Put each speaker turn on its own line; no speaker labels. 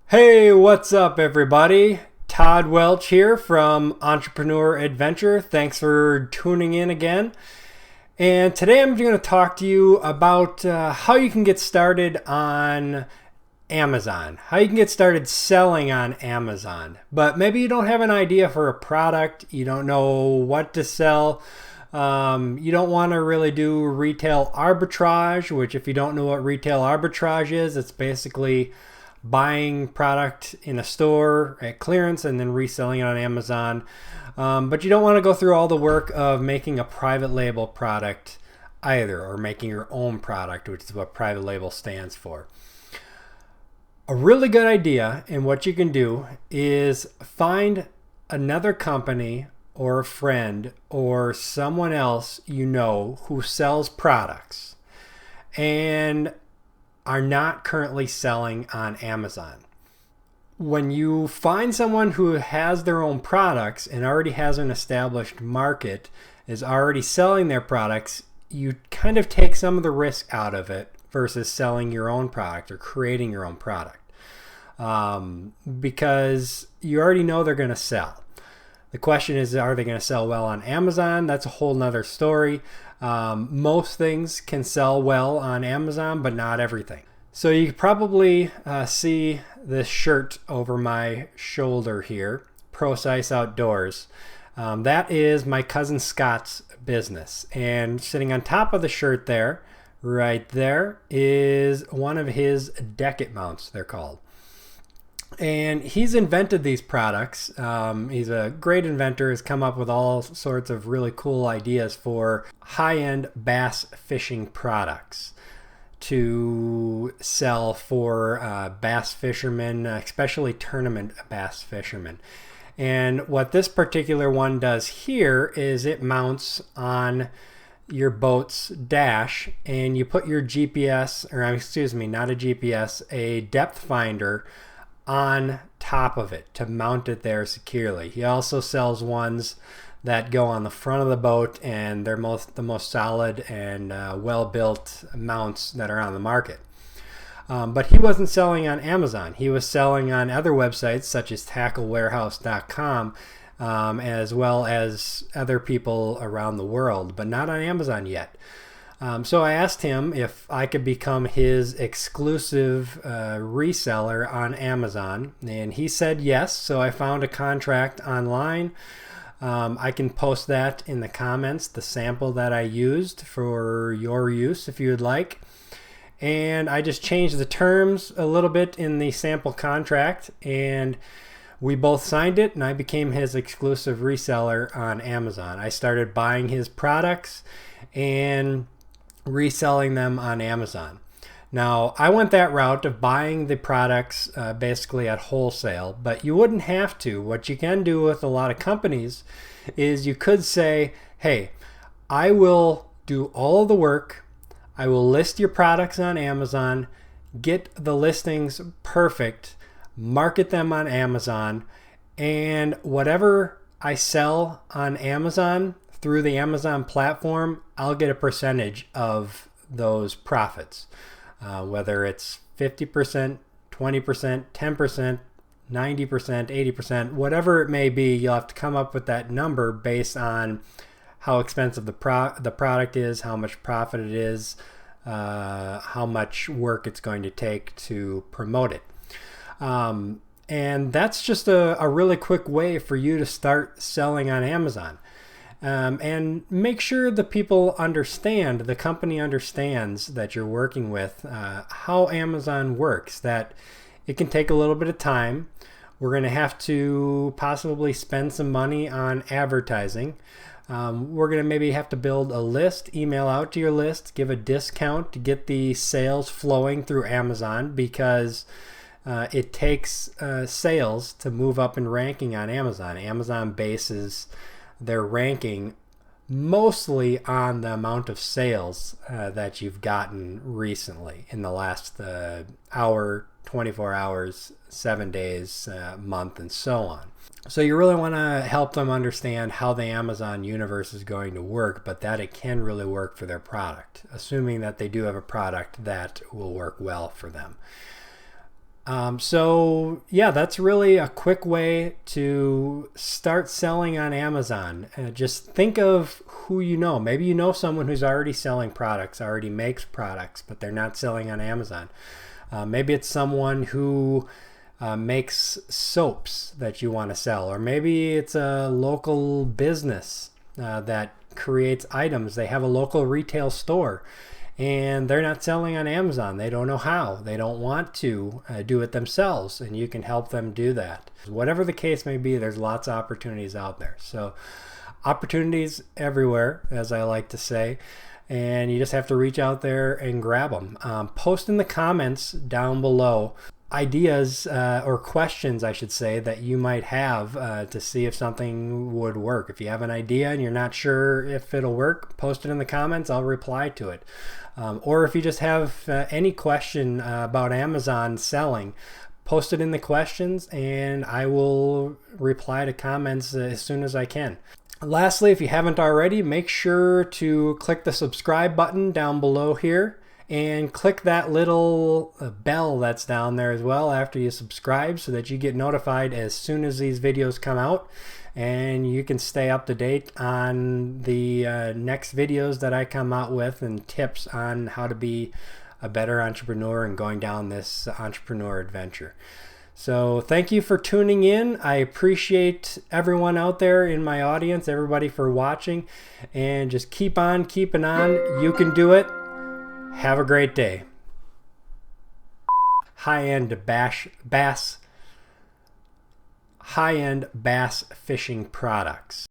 Hey, what's up, everybody? Todd Welch here from Entrepreneur Adventure. Thanks for tuning in again. And today I'm going to talk to you about how you can get started on Amazon, how you can get started selling on Amazon. But maybe you don't have an idea for a product, you don't know what to sell. You don't want to really do retail arbitrage, which, if you don't know what retail arbitrage is, it's basically buying product in a store at clearance and then reselling it on Amazon. But you don't want to go through all the work of making a private label product either, or making your own product, which is what private label stands for. A really good idea, and what you can do, is find another company or a friend or someone else you know who sells products and are not currently selling on Amazon. When you find someone who has their own products and already has an established market, is already selling their products, you kind of take some of the risk out of it versus selling your own product or creating your own product, because you already know they're going to sell. The question is, are they going to sell well on Amazon? That's a whole nother story. Most things can sell well on Amazon, but not everything. So you probably see this shirt over my shoulder here, Pro Size Outdoors. That is my cousin Scott's business. And sitting on top of the shirt there, right there, is one of his deck-it mounts, they're called. And he's invented these products. He's a great inventor, has come up with all sorts of really cool ideas for high-end bass fishing products to sell for bass fishermen, especially tournament bass fishermen. And what this particular one does here is it mounts on your boat's dash, and you put your GPS, or excuse me, not a GPS, a depth finder on top of it to mount it there securely. He also sells ones that go on the front of the boat, and they're the most solid and well-built mounts that are on the market. But he wasn't selling on Amazon. He was selling on other websites such as tacklewarehouse.com, as well as other people around the world, but not on Amazon yet. So I asked him if I could become his exclusive reseller on Amazon, and he said yes. So I found a contract online. I can post that in the comments, the sample that I used for your use if you would like. And I just changed the terms a little bit in the sample contract, and we both signed it, and I became his exclusive reseller on Amazon. I started buying his products and reselling them on Amazon. Now, I went that route of buying the products basically at wholesale, but you wouldn't have to. What you can do with a lot of companies is you could say, hey, I will do all of the work. I will list your products on Amazon, get the listings perfect, market them on Amazon, and whatever I sell on Amazon through the Amazon platform, I'll get a percentage of those profits. Whether it's 50%, 20%, 10%, 90%, 80%, whatever it may be, you'll have to come up with that number based on how expensive the product is, how much profit it is, how much work it's going to take to promote it. And that's just a really quick way for you to start selling on Amazon. And make sure the people understand, the company understands that you're working with, how Amazon works, that it can take a little bit of time. We're going to have to possibly spend some money on advertising. We're going to maybe have to build a list, email out to your list, give a discount to get the sales flowing through Amazon, because it takes sales to move up in ranking on Amazon. Amazon bases their ranking mostly on the amount of sales that you've gotten recently in the last hour, 24 hours, 7 days, month, and so on. So you really want to help them understand how the Amazon universe is going to work, but that it can really work for their product, assuming that they do have a product that will work well for them. So yeah, that's really a quick way to start selling on Amazon. Just think of who you know. Maybe you know someone who's already selling products, already makes products, but they're not selling on Amazon. Maybe it's someone who makes soaps that you want to sell, or maybe it's a local business that creates items. They have a local retail store and they're not selling on Amazon. They don't know how. They don't want to do it themselves, and you can help them do that. Whatever the case may be, there's lots of opportunities out there. So opportunities everywhere, as I like to say, and you just have to reach out there and grab them. Post in the comments down below ideas or questions, I should say, that you might have to see if something would work. If you have an idea and you're not sure if it'll work, post it in the comments. I'll reply to it. Or if you just have any question about Amazon selling, post it in the questions and I will reply to comments as soon as I can. Lastly, if you haven't already, make sure to click the subscribe button down below here and click that little bell that's down there as well after you subscribe, so that you get notified as soon as these videos come out, and you can stay up to date on the next videos that I come out with and tips on how to be a better entrepreneur and going down this entrepreneur adventure. So thank you for tuning in. I appreciate everyone out there in my audience, everybody for watching, and just keep on keeping on. You can do it. Have a great day. High-end bass fishing products.